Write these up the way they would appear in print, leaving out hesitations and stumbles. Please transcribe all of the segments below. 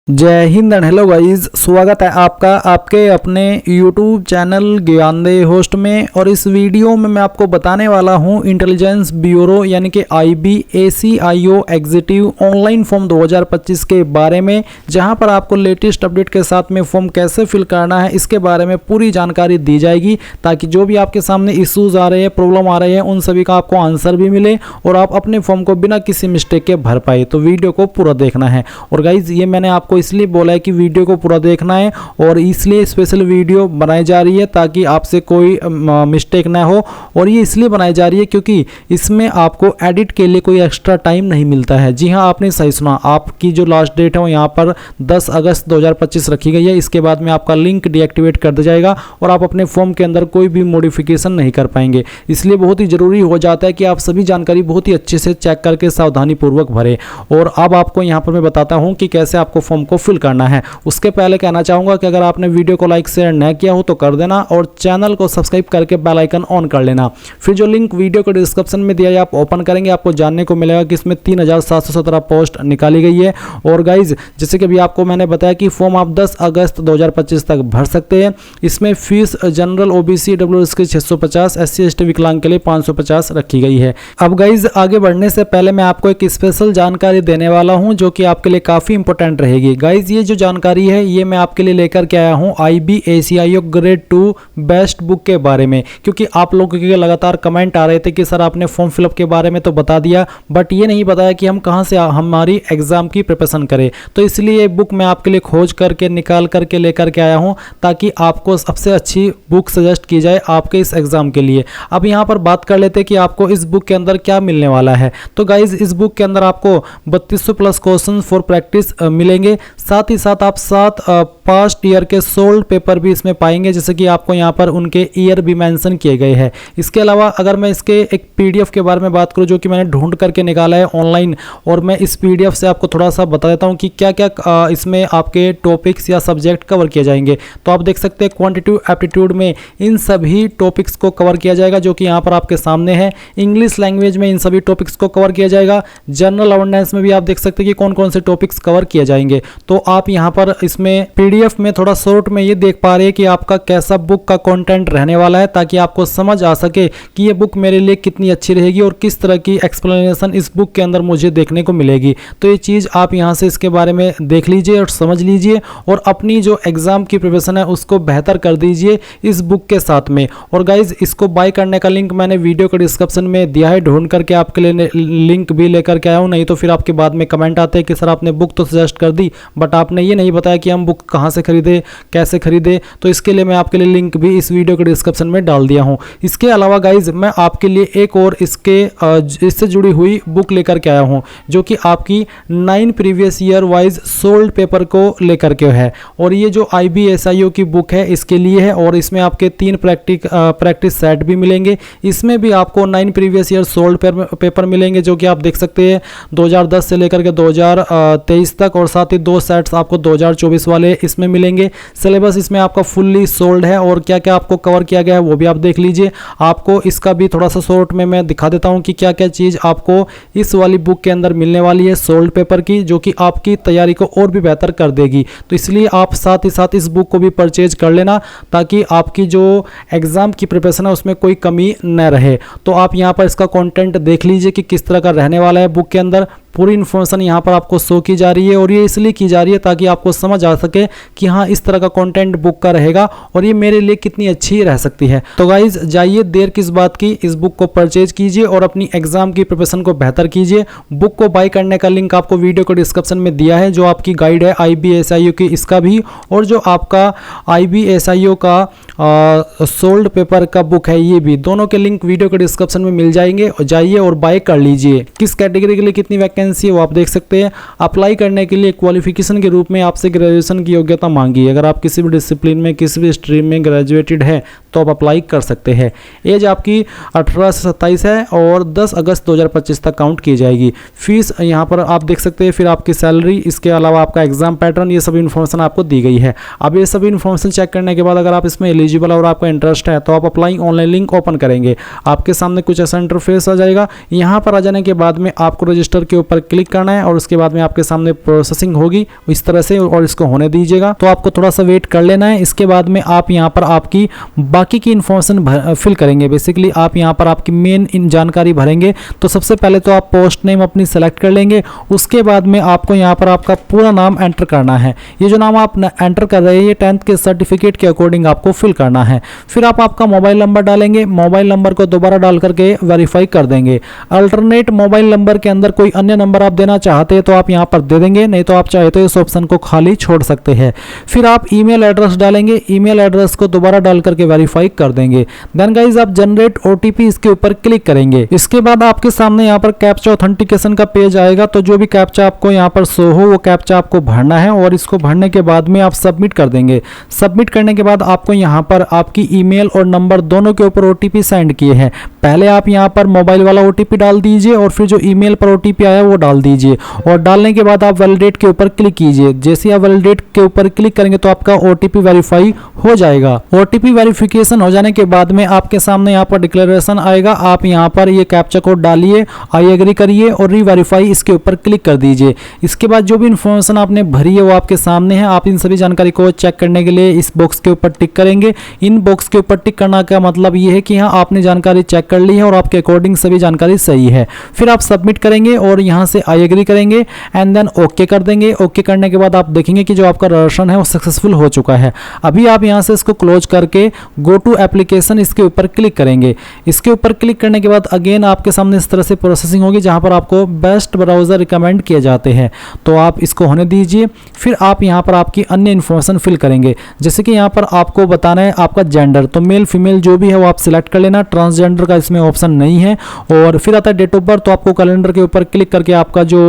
जय Hind and hello guys, स्वागत है आपका आपके अपने YouTube चैनल ज्ञानदेह होस्ट में। और इस वीडियो में मैं आपको बताने वाला हूं इंटेलिजेंस ब्यूरो यानी कि IBACIO एग्जीक्यूटिव ऑनलाइन फॉर्म 2025 के बारे में, जहां पर आपको लेटेस्ट अपडेट के साथ में फॉर्म कैसे फिल करना है इसके बारे में पूरी जानकारी दी जाएगी, ताकि जो भी आपके सामने इश्यूज आ रहे हैं, प्रॉब्लम आ रहे हैं, उन सभी का आपको आंसर भी मिले और आप अपने फॉर्म को बिना किसी मिस्टेक के भर पाए। तो वीडियो को पूरा देखना है। और गाइज ये मैंने आपको इसलिए बोला है कि वीडियो को पूरा देखना है और इसलिए स्पेशल वीडियो बनाई जा रही है ताकि आपसे कोई मिस्टेक ना हो। और ये इसलिए बनाई जा रही है क्योंकि इसमें आपको एडिट के लिए कोई एक्स्ट्रा टाइम नहीं मिलता है। जी हाँ, आपने सही सुना, आपकी जो लास्ट डेट है वो यहाँ पर 10 अगस्त 2025 रखी गई है। इसके बाद में आपका लिंक डीएक्टिवेट कर दिया जाएगा और आप अपने फॉर्म के अंदर कोई भी मॉडिफिकेशन नहीं कर पाएंगे। इसलिए बहुत ही ज़रूरी हो जाता है कि आप सभी जानकारी बहुत ही अच्छे से चेक करके सावधानी पूर्वक भरें। और अब आपको यहाँ पर मैं बताता हूँ कि कैसे आपको फॉर्म को फिल करना है। उसके पहले कहना चाहूंगा कि अगर आपने वीडियो को लाइक शेयर न किया हो तो कर देना और चैनल को सब्सक्राइब करके बेल आइकन ऑन कर लेना। फिर जो लिंक वीडियो के डिस्क्रिप्शन में दिया है आप ओपन करेंगे, आपको जानने को मिलेगा कि इसमें 3717 पोस्ट निकाली गई है। और गाइज जैसे कि अभी आपको मैंने बताया कि फॉर्म आप 10 अगस्त 2025 तक भर सकते हैं। इसमें फीस जनरल OBC WS के 650, SC ST विकलांग के लिए 550 रखी गई है। अब गाइज आगे बढ़ने से पहले मैं आपको एक स्पेशल जानकारी देने वाला हूं जो कि आपके लिए काफी इंपॉर्टेंट रहेगी। गाइज ये जो जानकारी है ये मैं आपके लिए लेकर के आया हूं IBACIO ग्रेड 2 बेस्ट बुक के बारे में, क्योंकि आप लोगों के लगातार कमेंट आ रहे थे कि सर आपने फॉर्म फिलअप के बारे में तो बता दिया बट ये नहीं बताया कि हम कहां से हमारी एग्जाम की प्रिपरेशन करें। तो इसलिए ये बुक मैं आपके लिए खोज करके निकाल करके लेकर के आया हूं ताकि आपको सबसे अच्छी बुक सजेस्ट की जाए आपके इस एग्जाम के लिए। अब यहां पर बात कर लेते हैं कि आपको इस बुक के अंदर क्या मिलने वाला है। तो गाइज इस बुक के अंदर आपको 3200 प्लस क्वेश्चन फॉर प्रैक्टिस मिलेंगे। साथ ही साथ आप 7 पास्ट ईयर के सोल्ड पेपर भी इसमें पाएंगे, जैसे कि आपको यहाँ पर उनके ईयर भी मेंशन किए गए हैं। इसके अलावा अगर मैं इसके एक PDF के बारे में बात करूँ जो कि मैंने ढूंढ करके निकाला है ऑनलाइन, और मैं इस PDF से आपको थोड़ा सा बता देता हूँ कि क्या क्या इसमें आपके टॉपिक्स या सब्जेक्ट कवर किए जाएंगे। तो आप देख सकते हैं क्वांटिटेटिव एप्टीट्यूड में इन सभी टॉपिक्स को कवर किया जाएगा जो कि यहाँ पर आपके सामने है। इंग्लिश लैंग्वेज में इन सभी टॉपिक्स को कवर किया जाएगा। जनरल अवेयरनेस में भी आप देख सकते हैं कि कौन कौन से टॉपिक्स कवर किए जाएंगे। तो आप यहाँ पर इसमें PDF में थोड़ा शॉर्ट में ये देख पा रहे हैं कि आपका कैसा बुक का कंटेंट रहने वाला है, ताकि आपको समझ आ सके कि ये बुक मेरे लिए कितनी अच्छी रहेगी और किस तरह की एक्सप्लेनेशन इस बुक के अंदर मुझे देखने को मिलेगी। तो ये चीज़ आप यहाँ से इसके बारे में देख लीजिए और समझ लीजिए और अपनी जो एग्जाम की प्रिपरेशन है उसको बेहतर कर दीजिए इस बुक के साथ में। और गाइज इसको बाय करने का लिंक मैंने वीडियो के डिस्क्रिप्शन में दिया है, ढूंढ करके आपके लिए लिंक भी लेकर के आया हूँ। नहीं तो फिर आपके बाद में कमेंट आते हैं कि सर आपने बुक तो सजेस्ट कर दी बट आपने ये नहीं बताया कि हम बुक कहाँ से खरीदे, कैसे खरीदे। तो इसके लिए मैं आपके लिए लिंक भी इस वीडियो के डिस्क्रिप्शन में डाल दिया हूँ। इसके अलावा गाइज मैं आपके लिए एक और इससे जुड़ी हुई बुक लेकर के आया हूँ जो कि आपकी 9 previous year wise solved paper को लेकर के है। और ये जो IBACIO की बुक है इसके लिए है और इसमें आपके 3 प्रैक्टिस सेट भी मिलेंगे। इसमें भी आपको 9 प्रीवियस ईयर सोल्ड पेपर मिलेंगे जो कि आप देख सकते हैं 2010 से लेकर के 2023 तक, और साथ ही 2 सेट्स आपको 2024 वाले इसमें मिलेंगे। सिलेबस इसमें आपका फुल्ली सोल्ड है और क्या क्या आपको कवर किया गया है वो भी आप देख लीजिए। आपको इसका भी थोड़ा सा शॉर्ट में मैं दिखा देता हूं कि क्या क्या चीज़ आपको इस वाली बुक के अंदर मिलने वाली है सोल्ड पेपर की, जो कि आपकी तैयारी को और भी बेहतर कर देगी। तो इसलिए आप साथ ही साथ इस बुक को भी परचेज कर लेना ताकि आपकी जो एग्जाम की प्रिपरेशन है उसमें कोई कमी न रहे। तो आप यहाँ पर इसका कंटेंट देख लीजिए कि किस तरह का रहने वाला है। बुक के अंदर पूरी इन्फॉर्मेशन यहाँ पर आपको शो की जा रही है और ये इसलिए की जा रही है ताकि आपको समझ आ सके कि हाँ इस तरह का कंटेंट बुक का रहेगा और ये मेरे लिए कितनी अच्छी रह सकती है। तो गाइज जाइए, देर किस बात की, इस बुक को परचेज कीजिए और अपनी एग्जाम की प्रिपरेशन को बेहतर कीजिए। बुक को बाय करने का लिंक आपको वीडियो के डिस्क्रिप्शन में दिया है। जो आपकी गाइड है IBACIO की इसका भी, और जो आपका IBACIO का सोल्ड पेपर का बुक है ये भी, दोनों के लिंक वीडियो के डिस्क्रिप्शन में मिल जाएंगे। जाइए और बाय कर लीजिए। किस कैटेगरी के लिए कितनी वैकेंसी वो आप देख सकते हैं। अप्लाई करने के लिए क्वालिफिकेशन के रूप में आपसे ग्रेजुएशन की योग्यता मांगी है। अगर आप किसी भी डिसिप्लिन में किसी भी स्ट्रीम में ग्रेजुएटेड है तो आप अप्लाई कर सकते हैं। एज आपकी 18 से 27 है और 10 अगस्त 2025 तक काउंट की जाएगी। फीस यहाँ पर आप देख सकते हैं, फिर आपकी सैलरी, इसके अलावा आपका एग्जाम पैटर्न, ये सभी इन्फॉर्मेशन आपको दी गई है। अब ये सभी इन्फॉर्मेशन चेक करने के बाद अगर आप इसमें एलिजिबल और आपका इंटरेस्ट है तो आप अप्लाई ऑनलाइन लिंक ओपन करेंगे। आपके सामने कुछ ऐसा इंटरफेस आ जाएगा। यहाँ पर आ जाने के बाद में आपको रजिस्टर के ऊपर क्लिक करना है और उसके बाद में आपके सामने प्रोसेसिंग होगी इस तरह से, और इसको होने दीजिएगा। तो आपको थोड़ा सा वेट कर लेना है। इसके बाद में आप यहाँ पर आपकी बाकी की इन्फॉर्मेशन फिल करेंगे। बेसिकली आप यहाँ पर आपकी मेन जानकारी भरेंगे। तो सबसे पहले तो आप पोस्ट नेम अपनी सेलेक्ट कर लेंगे। उसके बाद में आपको यहाँ पर आपका पूरा नाम एंटर करना है। ये जो नाम आप एंटर कर रहे हैं ये 10th के सर्टिफिकेट के अकॉर्डिंग आपको फिल करना है। फिर आप आपका मोबाइल नंबर डालेंगे। मोबाइल नंबर को दोबारा डाल करके वेरीफाई कर देंगे। अल्टरनेट मोबाइल नंबर के अंदर कोई अन्य नंबर आप देना चाहते हैं तो आप यहाँ पर दे देंगे, नहीं तो आप चाहे तो इस ऑप्शन को खाली छोड़ सकते हैं। फिर आप ईमेल एड्रेस डालेंगे। ईमेल एड्रेस को दोबारा डाल करके वेरीफाई कर देंगे। देन गाइज आप जनरेट ओटीपी इसके ऊपर क्लिक करेंगे। इसके बाद आपके सामने यहाँ पर कैप्चा ऑथेंटिकेशन का पेज आएगा। तो जो भी कैप्चा आपको यहाँ पर शो हो वो कैप्चा आपको भरना है और इसको भरने के बाद में आप सबमिट कर देंगे। सबमिट करने के बाद आपको यहाँ पर आपकी ईमेल और नंबर दोनों के ऊपर ओटीपी सेंड किए हैं। पहले आप यहाँ पर मोबाइल वाला ओटीपी डाल दीजिए और फिर जो ईमेल पर ओटीपी आया वो डाल दीजिए, और डालने के बाद आप वैलिडेट के ऊपर क्लिक कीजिए। जैसे आप वैलिडेट के ऊपर क्लिक करेंगे तो आपका ओटीपी वेरीफाई हो जाएगा। ओटीपी वेरिफिकेशन हो जाने के बाद में आपके सामने यहाँ पर डिक्लेरेशन आएगा। आप यहाँ पर ये कैप्चा कोड डालिए, आई एग्री करिए और रीवेरीफाई इसके ऊपर क्लिक कर दीजिए। इसके बाद जो भी इन्फॉर्मेशन आपने भरी है वो आपके सामने है। आप इन सभी जानकारी को चेक करने के लिए इस बॉक्स के ऊपर टिक करेंगे। इन बॉक्स के ऊपर टिक करना का मतलब ये है कि हाँ आपने जानकारी चेक कर ली है और आपके अकॉर्डिंग सभी जानकारी सही है। फिर आप सबमिट करेंगे और यहाँ से आई एग्री करेंगे एंड देन ओके कर देंगे। ओके करने के बाद आप देखेंगे कि जो आपका रजिस्ट्रेशन है वो सक्सेसफुल हो चुका है। अभी आप यहाँ से इसको क्लोज करके गो टू एप्लीकेशन इसके ऊपर क्लिक करेंगे। इसके ऊपर क्लिक करने के बाद अगेन आपके सामने इस तरह से प्रोसेसिंग होगी जहाँ पर आपको बेस्ट ब्राउज़र रिकमेंड किए जाते हैं, तो आप इसको होने दीजिए। फिर आप यहाँ पर आपकी अन्य इन्फॉर्मेशन फिल करेंगे। जैसे कि यहाँ पर आपको बताना है आपका जेंडर, तो मेल फीमेल जो भी है वो आप सिलेक्ट कर लेना। ट्रांसजेंडर का इसमें ऑप्शन नहीं है। और फिर आता है डेट ऑफ बर्थ, तो आपको कैलेंडर के ऊपर क्लिक करके आपका जो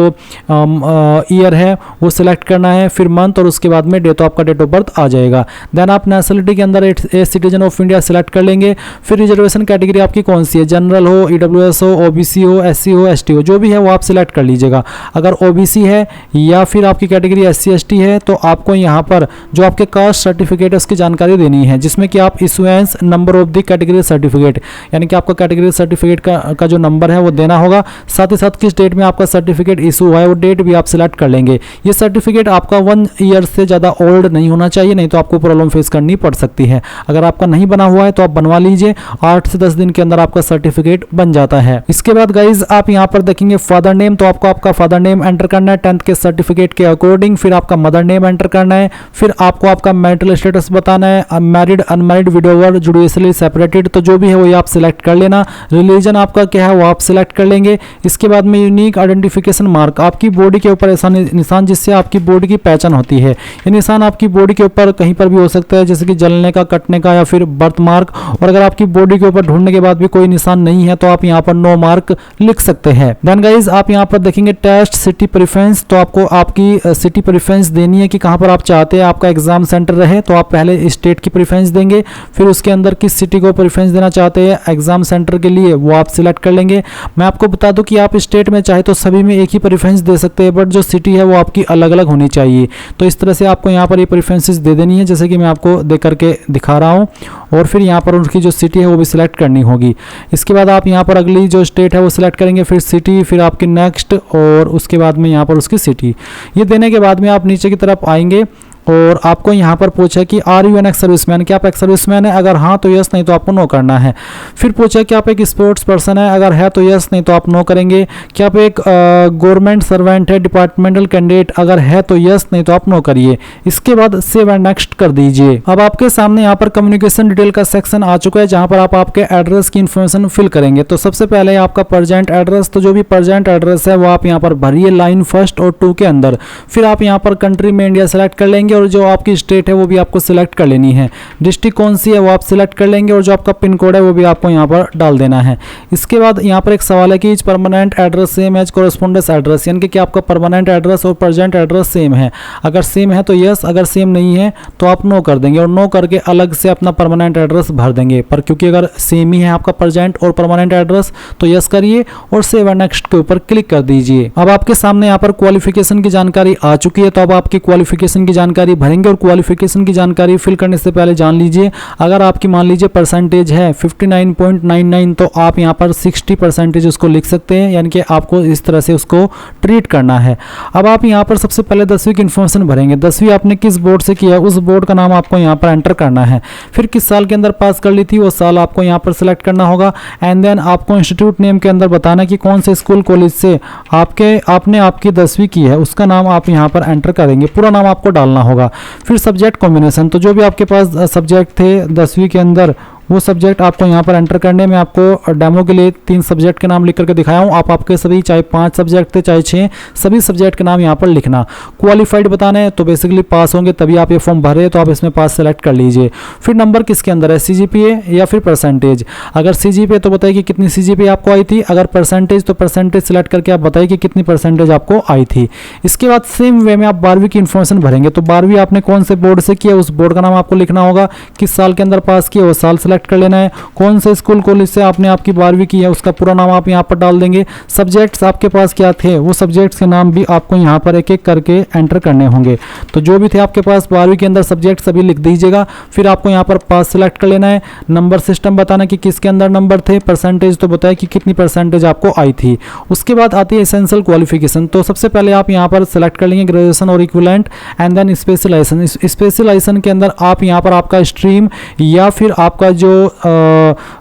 ईयर है वो सिलेक्ट करना है, फिर मंथ और उसके बाद में डेट, आपका डेट ऑफ बर्थ आ जाएगा। देन आप नेशनलिटी के अंदर a citizen of India select कर लेंगे। फिर रिजर्वेशन कैटेगरी आपकी कौन सी है, जनरल हो, ईडब्ल्यूएस हो, ओबीसी हो, एससी हो, एसटी हो, जो भी है वो आप सिलेक्ट कर लीजिएगा। अगर ओबीसी है या फिर आपकी कैटेगरी एससी एसटी है तो आपको यहाँ पर जो आपके कास्ट सर्टिफिकेट है उसकी जानकारी देनी है, जिसमें कि आप issuance number of the category certificate, यानी कि आपका कैटेगरी सर्टिफिकेट का जो नंबर है वो देना होगा। साथ ही साथ किस डेट में आपका सर्टिफिकेट इशू हुआ है वो डेट भी आप सिलेक्ट कर लेंगे। ये सर्टिफिकेट आपका 1 ईयर से ज़्यादा ओल्ड नहीं होना चाहिए, नहीं तो आपको प्रॉब्लम फेस करनी पड़ सकती है। अगर आपका नहीं बना हुआ है तो आप बनवा लीजिए, 8 से 10 दिन के अंदर आपका सर्टिफिकेट बन जाता है। इसके बाद गाइज आप यहाँ पर देखेंगे फादर नेम, तो आपको आपका फादर नेम एंटर करना है 10th के सर्टिफिकेट के अकॉर्डिंग। फिर आपका मदर नेम एंटर करना है। फिर आपको आपका मैरिटल स्टेटस बताना है, married, unmarried, widower, judicially separated, तो जो भी है वो आप सिलेक्ट कर लेना। रिलीजन आपका क्या है वो आप सिलेक्ट कर लेंगे। इसके बाद में यूनिक आइडेंटिफिकेशन मार्क, आपकी बॉडी के ऊपर ऐसा निशान जिससे आपकी बॉडी की पहचान होती है। ये निशान आपकी बॉडी के ऊपर कहीं पर भी हो सकता है, जैसे कि जलने का, कटने का या फिर बर्थ मार्क। और अगर आपकी बॉडी के ऊपर ढूंढने के बाद भी कोई निशान नहीं है तो आप यहाँ पर नो मार्क लिख सकते हैं। देन गाइज आप यहाँ पर देखेंगे टेस्ट सिटी प्रेफरेंस, तो आपको आपकी सिटी प्रेफरेंस देनी है कि कहाँ पर आप चाहते हैं आपका एग्जाम सेंटर रहे। तो आप पहले स्टेट की प्रेफरेंस देंगे, फिर उसके अंदर किस सिटी को प्रेफरेंस देना चाहते हैं एग्जाम सेंटर के लिए वो आप सिलेक्ट कर लेंगे। मैं आपको बता दूं कि आप स्टेट में चाहे तो सभी में एक ही प्रेफरेंस दे सकते हैं, बट जो सिटी है वो आपकी अलग अलग होनी चाहिए। तो इस तरह से आपको यहाँ पर ये प्रेफरेंसेस दे देनी है, जैसे कि मैं आपको दे करके दिखा रहा हूँ। और फिर यहाँ पर उनकी जो सिटी है वो भी सिलेक्ट करनी होगी। इसके बाद आप यहाँ पर अगली जो स्टेट है वो सिलेक्ट करेंगे, फिर सिटी, फिर आपकी नेक्स्ट, और उसके बाद में यहाँ पर उसकी सिटी। ये देने के बाद में आप नीचे की तरफ आएंगे और आपको यहाँ पर पूछा कि are you an ex serviceman, क्या आप एक्स सर्विसमैन है, अगर हाँ तो यस, नहीं तो आपको नो करना है। फिर पूछा कि आप एक स्पोर्ट्स पर्सन है, अगर है तो यस, नहीं तो आप नो करेंगे। क्या आप एक गवर्नमेंट सर्वेंट है, डिपार्टमेंटल कैंडिडेट, अगर है तो यस, नहीं तो आप नो करिए। इसके बाद सेव एंड नेक्स्ट कर दीजिए। अब आपके सामने यहाँ पर कम्युनिकेशन डिटेल का सेक्शन आ चुका है, जहाँ पर आप आपके एड्रेस की इन्फॉर्मेशन फिल करेंगे। तो सबसे पहले आपका प्रेजेंट एड्रेस, तो जो भी प्रेजेंट एड्रेस है वो आप यहाँ पर भरिए लाइन 1 और 2 के अंदर। फिर आप यहाँ पर कंट्री में इंडिया सेलेक्ट कर लेंगे और जो आपकी स्टेट है वो भी आपको सिलेक्ट कर लेनी है। डिस्ट्रिक्ट कौन सी है वो आप सिलेक्ट कर लेंगे और जो आपका पिन कोड है वो भी आपको यहाँ पर डाल देना है। इसके बाद यहाँ पर एक सवाल है कि is permanent address same as correspondence address, यानी कि आपका परमानेंट एड्रेस और प्रेजेंट एड्रेस सेम है। अगर सेम है तो यस, अगर सेम नहीं है तो आप नो कर देंगे और नो करके अलग से अपना परमानेंट एड्रेस भर देंगे। पर क्योंकि अगर सेम ही है आपका प्रेजेंट और परमानेंट एड्रेस तो यस करिए और सेव एंड नेक्स्ट के ऊपर क्लिक कर दीजिए। अब आपके सामने यहाँ पर क्वालिफिकेशन की जानकारी आ चुकी है, तो अब आपकी क्वालिफिकेशन की जानकारी भरेंगे और क्वालिफिकेशन की जानकारी फिल करने से पहले जान लीजिए, अगर आपकी मान लीजिए परसेंटेज है 59.99 तो आप यहाँ पर 60% उसको लिख सकते हैं, यानी कि आपको इस तरह से उसको ट्रीट करना है। अब आप यहाँ पर सबसे पहले 10वीं की इन्फॉर्मेशन भरेंगे, 10वीं आपने किस बोर्ड से किया है उस बोर्ड का नाम आपको यहाँ पर एंटर करना है। फिर किस साल के अंदर पास कर ली थी वो साल आपको यहाँ पर सिलेक्ट करना होगा। एंड देन आपको इंस्टीट्यूट नेम के अंदर बताना कि कौन से स्कूल कॉलेज से आपने आपकी 10वीं की है उसका नाम आप यहाँ पर एंटर करेंगे, पूरा नाम आपको डालना होगा। फिर सब्जेक्ट कॉम्बिनेशन, तो जो भी आपके पास सब्जेक्ट थे 10वीं के अंदर वो सब्जेक्ट आपको यहाँ पर एंटर करने में, आपको डेमो के लिए 3 सब्जेक्ट के नाम लिख करके दिखाया हूँ। आप आपके सभी चाहे 5 सब्जेक्ट थे चाहे 6 सभी सब्जेक्ट के नाम यहाँ पर लिखना। क्वालिफाइड बताना है तो बेसिकली पास होंगे तभी आप ये फॉर्म भर रहे हैं तो आप इसमें पास सेलेक्ट कर लीजिए। फिर नंबर किसके अंदर है, CGPA या फिर परसेंटेज। अगर CGPA तो बताइए कि कितनी CGPA आपको आई थी, अगर परसेंटेज तो परसेंटेज सेलेक्ट करके आप बताइए कि कितनी परसेंटेज आपको आई थी। इसके बाद सेम वे में आप 12वीं की इन्फॉर्मेशन भरेंगे, तो 12वीं आपने कौन से बोर्ड से किया उस बोर्ड का नाम आपको लिखना होगा, किस साल के अंदर पास किया वो साल सेलेक्ट कर लेना है, कौन से स्कूल कॉलेज से आपने आपकी 12वीं की है उसका पूरा नाम आप यहाँ पर डाल देंगे। सब्जेक्ट्स आपके पास क्या थे वो सब्जेक्ट्स के नाम भी आपको यहाँ पर एक एक करके एंटर करने होंगे। तो जो भी थे आपके पास 12वीं के अंदर सब्जेक्ट सभी लिख दीजिएगा। फिर आपको यहाँ पर पास सेलेक्ट कर लेना है। नंबर सिस्टम बताना कि किसके अंदर नंबर थे, परसेंटेज तो बताया कि कितनी परसेंटेज आपको आई थी। उसके बाद आती है एसेंशियल क्वालिफिकेशन, तो सबसे पहले आप यहाँ पर सेलेक्ट कर लेंगे ग्रेजुएशन और equivalent and then specialisation. Specialisation के अंदर आप यहाँ पर आपका स्ट्रीम या फिर आपका जो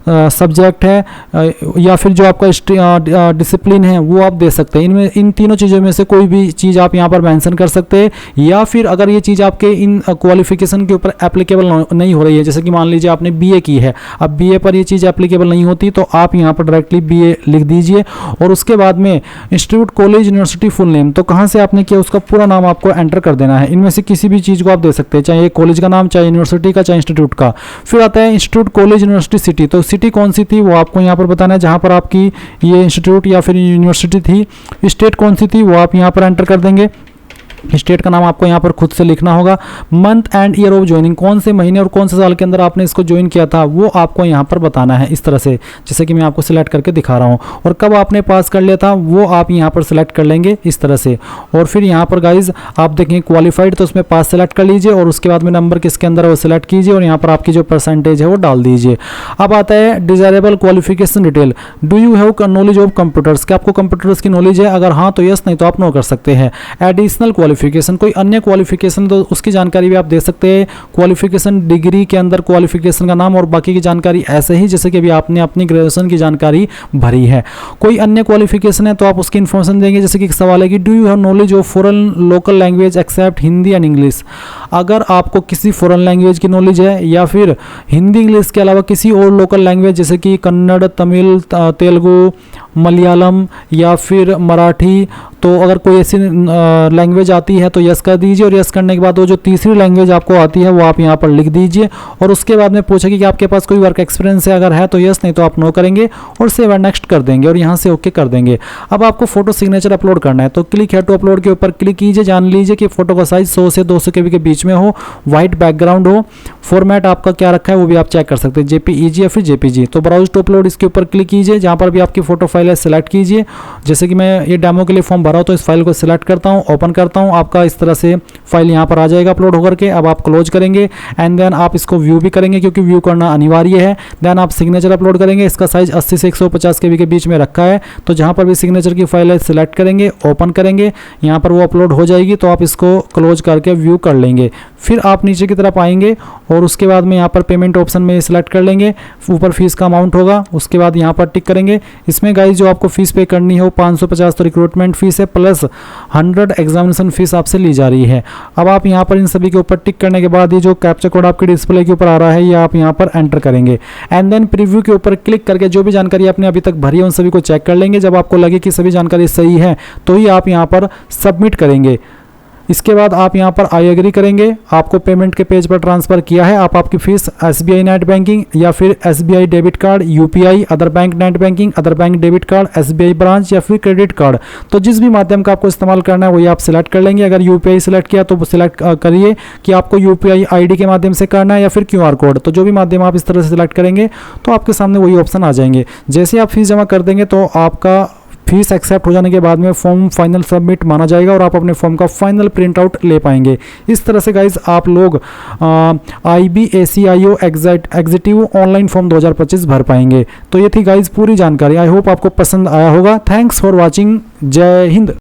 सब्जेक्ट है या फिर जो आपका डिसिप्लिन है वो आप दे सकते हैं। इनमें इन तीनों चीज़ों में से कोई भी चीज़ आप यहाँ पर मेंशन कर सकते हैं, या फिर अगर ये चीज़ आपके इन क्वालिफिकेशन के ऊपर एप्लीकेबल नहीं हो रही है, जैसे कि मान लीजिए आपने BA की है, अब BA पर ये चीज़ एप्लीकेबल नहीं होती तो आप यहाँ पर डायरेक्टली BA लिख दीजिए। और उसके बाद में institute college university full name, तो कहाँ से आपने किया उसका पूरा नाम आपको एंटर कर देना है। इनमें से किसी भी चीज़ को आप दे सकते हैं, चाहे कॉलेज का नाम, चाहे यूनिवर्सिटी का, चाहे इंस्टीट्यूट का। फिर आता है इंस्टीट्यूट कॉलेज यूनिवर्सिटी सिटी, तो सिटी कौन सी थी वो आपको यहाँ पर बताना है जहाँ पर आपकी ये इंस्टीट्यूट या फिर यूनिवर्सिटी थी। स्टेट कौन सी थी वो आप यहाँ पर एंटर कर देंगे। स्टेट का नाम आपको यहाँ पर खुद से लिखना होगा। Month and year of joining, कौन से महीने और कौन से साल के अंदर आपने इसको ज्वाइन किया था वो आपको यहाँ पर बताना है, इस तरह से जैसे कि मैं आपको सिलेक्ट करके दिखा रहा हूँ। और कब आपने पास कर लिया था वो आप यहाँ पर सिलेक्ट कर लेंगे इस तरह से। और फिर यहाँ पर गाइज आप देखेंगे क्वालिफाइड तो उसमें पास सेलेक्ट कर लीजिए और उसके बाद में नंबर किसके अंदर है वो सिलेक्ट कीजिए और यहाँ पर आपकी जो परसेंटेज है वो डाल दीजिए। अब आता है desirable qualification detail. Do you have knowledge of computers, क्या आपको कंप्यूटर्स की नॉलेज है, अगर हाँ तो यस, नहीं तो आप नो कर सकते हैं। एडिशनल क्वालिफिकेशन, कोई अन्य क्वालिफिकेशन तो उसकी जानकारी भी आप दे सकते हैं। क्वालिफिकेशन डिग्री के अंदर क्वालिफिकेशन का नाम और बाकी की जानकारी ऐसे ही जैसे कि अभी आपने अपनी ग्रेजुएशन की जानकारी भरी है। कोई अन्य क्वालिफिकेशन है तो आप उसकी इन्फॉर्मेशन देंगे, जैसे कि एक सवाल है कि do you have knowledge of foreign local language except Hindi and English. अगर आपको किसी फॉरेन लैंग्वेज की नॉलेज है या फिर हिंदी इंग्लिश के अलावा किसी और लोकल लैंग्वेज जैसे कि कन्नड़, तमिल, तेलुगु, मलयालम या फिर मराठी, तो अगर कोई ऐसी लैंग्वेज आती है तो यस कर दीजिए और यस करने के बाद वो जो तीसरी लैंग्वेज आपको आती है वो आप यहाँ पर लिख दीजिए। और उसके बाद में पूछेगी कि आपके पास कोई वर्क एक्सपीरियंस है, अगर है तो यस, नहीं तो आप नो करेंगे और सेव एंड नेक्स्ट कर देंगे और यहाँ से ओके कर देंगे। अब आपको फोटो सिग्नेचर अपलोड करना है तो क्लिक है टू अपलोड के ऊपर क्लिक कीजिए। जान लीजिए कि फोटो का साइज 100 से 200 KB के बीच में हो, व्हाइट बैकग्राउंड हो, फॉर्मेट आपका क्या रखा है वो भी आप चेक कर सकते हैं, JPEG या फिर JPG। तो ब्राउज टू अपलोड इसके ऊपर क्लिक कीजिए, जहाँ पर भी आपकी फोटो फाइल है सिलेक्ट कीजिए। जैसे कि मैं ये डेमो के लिए फॉर्म भरा हूँ तो इस फाइल को सिलेक्ट करता हूँ, ओपन करता हूँ, आपका इस तरह से फाइल यहाँ पर आ जाएगा अपलोड होकर के। अब आप क्लोज करेंगे एंड देन आप इसको व्यू भी करेंगे क्योंकि व्यू करना अनिवार्य है। देन आप सिग्नेचर अपलोड करेंगे, इसका साइज 80 से 150 KB के बीच में रखा है, तो जहाँ पर भी सिग्नेचर की फाइल है सिलेक्ट करेंगे, ओपन करेंगे, यहाँ पर वो अपलोड हो जाएगी तो आप इसको क्लोज करके व्यू कर लेंगे। फिर आप नीचे की तरफ आएंगे और उसके बाद में यहाँ पर पेमेंट ऑप्शन में सिलेक्ट कर लेंगे, ऊपर फीस का अमाउंट होगा, उसके बाद यहाँ पर टिक करेंगे। इसमें गाइस जो आपको फीस पे करनी है वो 550 तो रिक्रूटमेंट फीस है प्लस 100 एग्जामिनेशन फीस आपसे ली जा रही है। अब आप यहाँ पर इन सभी के ऊपर टिक करने के बाद ये जो कैप्चा कोड आपके डिस्प्ले के ऊपर आ रहा है ये आप यहाँ पर एंटर करेंगे एंड देन प्रीव्यू के ऊपर क्लिक करके जो भी जानकारी आपने अभी तक भरी है उन सभी को चेक कर लेंगे। जब आपको लगे कि सभी जानकारी सही है तो ही आप यहाँ पर सबमिट करेंगे। इसके बाद आप यहाँ पर आई एग्री करेंगे। आपको पेमेंट के पेज पर ट्रांसफर किया है, आप आपकी फीस SBI नेट बैंकिंग या फिर SBI debit card, UPI, other bank net banking, other bank debit card, SBI branch या फिर क्रेडिट कार्ड, तो जिस भी माध्यम का आपको इस्तेमाल करना है वही आप सिलेक्ट कर लेंगे। अगर UPI सिलेक्ट किया तो सिलेक्ट करिए कि आपको UPI ID के माध्यम से करना है या फिर QR कोड, तो जो भी माध्यम आप इस तरह से सिलेक्ट करेंगे तो आपके सामने वही ऑप्शन आ जाएंगे। जैसे आप फीस जमा कर देंगे तो आपका फीस एक्सेप्ट हो जाने के बाद में फॉर्म फाइनल सबमिट माना जाएगा और आप अपने फॉर्म का फाइनल प्रिंट आउट ले पाएंगे। इस तरह से गाइज आप लोग IBACIO एग्जीक्यूटिव ऑनलाइन फॉर्म 2025 भर पाएंगे। तो ये थी गाइज पूरी जानकारी। आई होप आपको पसंद आया होगा। Thanks for watching. जय हिंद।